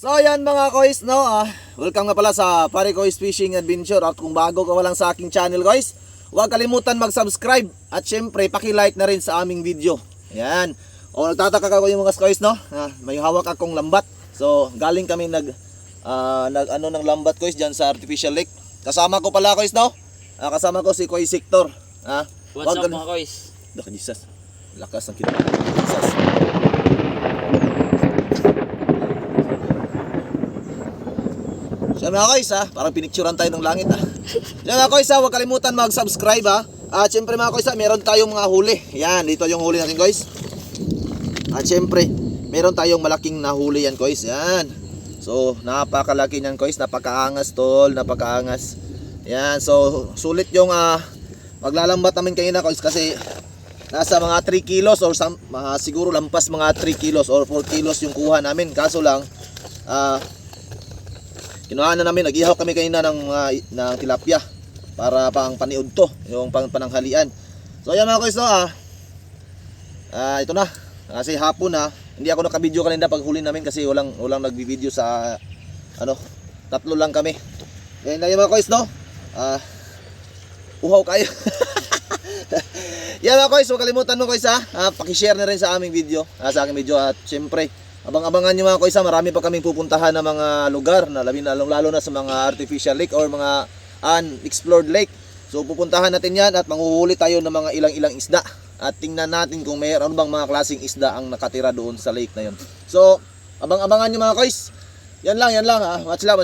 So ayan mga kois, no, welcome nga pala sa Pare Kois Fishing Adventure. At kung bago ka lang sa aking channel guys, huwag kalimutan mag-subscribe. At syempre, paki-like na rin sa aming video. Ayan. O nagtataka ka ko yung mga kois, no, may hawak akong lambat. So galing kami ng lambat kois dyan sa artificial lake. Kasama ko pala kois, no, kasama ko si Kois Sector. What's up mga kois? Dak, Jesus, lakas ng kita. Jesus. So mga kois, parang pinicturean tayo ng langit. So mga kois, huwag kalimutan mag-subscribe. At syempre mga kois, meron tayong mga huli. Yan, dito yung huli natin kois. At syempre, meron tayong malaking nahuli yan kois. Yan. So napakalaki niyan kois, napakaangas tol, napakaangas. Yan, so sulit yung maglalambat namin kayo na kois kasi nasa mga 3 kilos or siguro lampas mga 3 kilos or 4 kilos yung kuha namin. Kaso lang, kinuha na namin, nag-ihaw kami kanina ng tilapia para pang paniud to, yung pananghalian. So ayan mga kois, no, ito na, kasi hapon na, hindi ako nakabideo kanina pag huli namin kasi walang nagbibideo sa, tatlo lang kami. Ayan mga kois, no, uhaw kayo. Yan mga kois, huwag kalimutan mo kois, pakishare na rin sa aming video, sa aking video. At syempre, abang-abangan nyo mga kois, marami pa kaming pupuntahan na mga lugar na lalo na sa mga artificial lake or mga unexplored lake. So pupuntahan natin yan at manghuhuli tayo ng mga ilang isda at tingnan natin kung mayroon bang mga klaseng isda ang nakatira doon sa lake na yun. So abang-abangan nyo mga kois. Yan lang, much love.